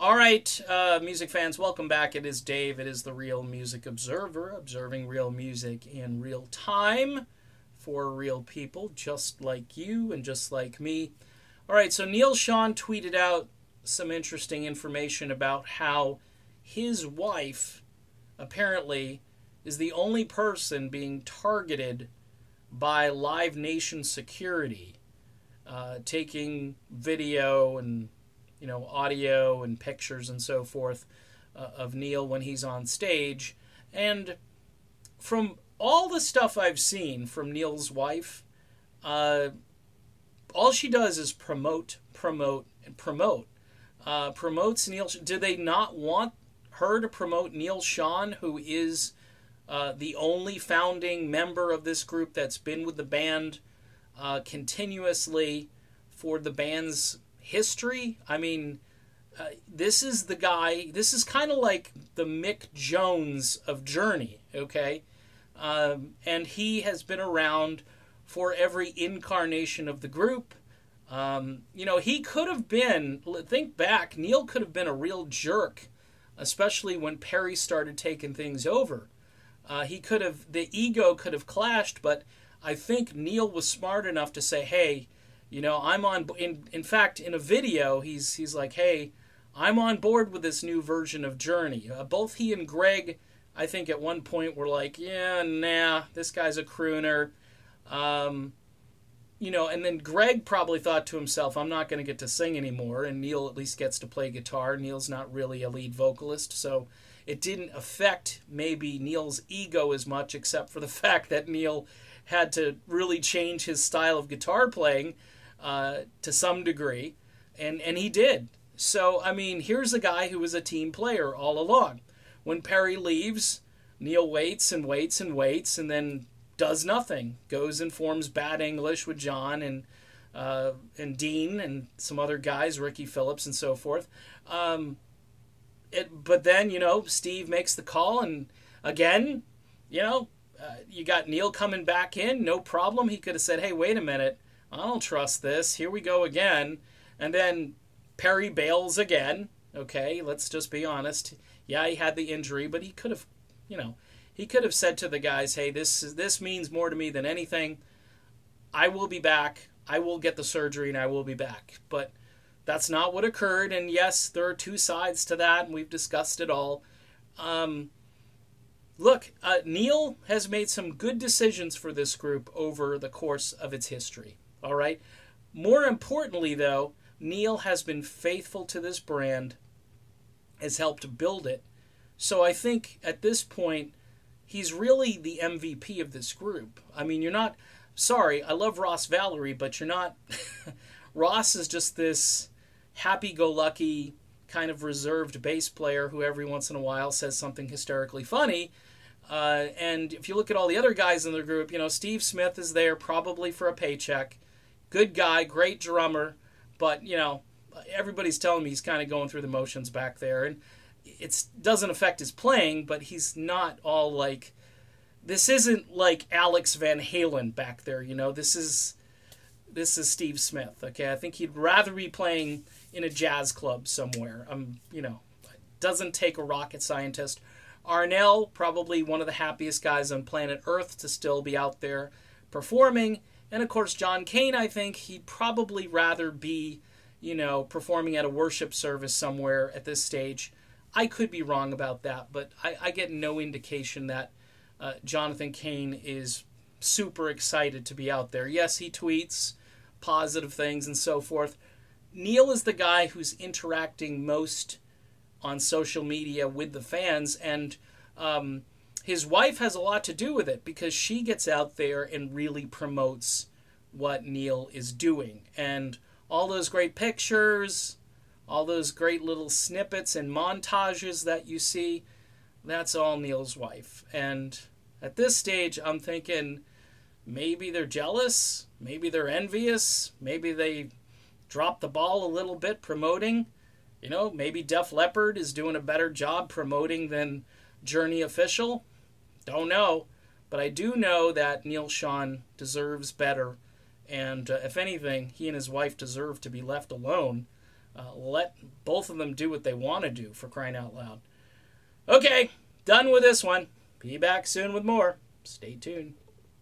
All right, music fans, welcome back. It is Dave. It is the Real Music Observer, observing real music in real time for real people just like you and just like me. All right, so Neal Schon tweeted out some interesting information about how his wife apparently is the only person being targeted by Live Nation security, taking video and audio and pictures and so forth of Neal when he's on stage. And from all the stuff I've seen from Neal's wife, all she does is promote, and promote. Promotes Neal. Do they not want her to promote Neal Schon, who is the only founding member of this group that's been with the band continuously for the band's history? I mean, this is the guy. This is kind of like the Mick Jones of Journey, okay? And he has been around for every incarnation of the group. He could have been, think back, Neal could have been a real jerk, especially when Perry started taking things over. The ego could have clashed, but I think Neal was smart enough to say, hey, I'm on. In fact, in a video, he's like, "Hey, I'm on board with this new version of Journey." Both he and Greg, I think, at one point were like, "Yeah, nah, this guy's a crooner," And then Greg probably thought to himself, "I'm not going to get to sing anymore," and Neal at least gets to play guitar. Neal's not really a lead vocalist, so it didn't affect maybe Neal's ego as much, except for the fact that Neal had to really change his style of guitar playing. To some degree, and he did. So, I mean, here's a guy who was a team player all along. When Perry leaves, Neal waits and waits and waits, and then does nothing. Goes and forms Bad English with John and Dean and some other guys, Ricky Phillips and so forth. But then, Steve makes the call, and again, you got Neal coming back in, no problem. He could have said, "Hey, wait a minute. I don't trust this. Here we go again." And then Perry bails again. Okay, let's just be honest. Yeah, he had the injury, but he could have, he could have said to the guys, "Hey, this means more to me than anything. I will be back. I will get the surgery and I will be back." But that's not what occurred. And yes, there are two sides to that, and we've discussed it all. Look, Neal has made some good decisions for this group over the course of its history. All right. More importantly, though, Neal has been faithful to this brand, has helped build it. So I think at this point, he's really the MVP of this group. I mean, you're not, sorry, I love Ross Valerie, but you're not, Ross is just this happy-go-lucky kind of reserved bass player who every once in a while says something hysterically funny. And if you look at all the other guys in the group, Steve Smith is there probably for a paycheck. Good guy, great drummer, but, everybody's telling me he's kind of going through the motions back there. And it doesn't affect his playing, but he's not all like, this isn't like Alex Van Halen back there, This is Steve Smith, okay? I think he'd rather be playing in a jazz club somewhere. Doesn't take a rocket scientist. Arnell, probably one of the happiest guys on planet Earth to still be out there performing. And, of course, John Cain, I think he'd probably rather be, performing at a worship service somewhere at this stage. I could be wrong about that, but I get no indication that Jonathan Cain is super excited to be out there. Yes, he tweets positive things and so forth. Neal is the guy who's interacting most on social media with the fans, and his wife has a lot to do with it because she gets out there and really promotes what Neal is doing. And all those great pictures, all those great little snippets and montages that you see, that's all Neal's wife. And at this stage, I'm thinking maybe they're jealous, maybe they're envious, maybe they dropped the ball a little bit promoting. Maybe Def Leppard is doing a better job promoting than Journey Official. Don't know. But I do know that Neal Schon deserves better. And if anything, he and his wife deserve to be left alone. let both of them do what they want to do, for crying out loud. Okay, done with this one. Be back soon with more. Stay tuned.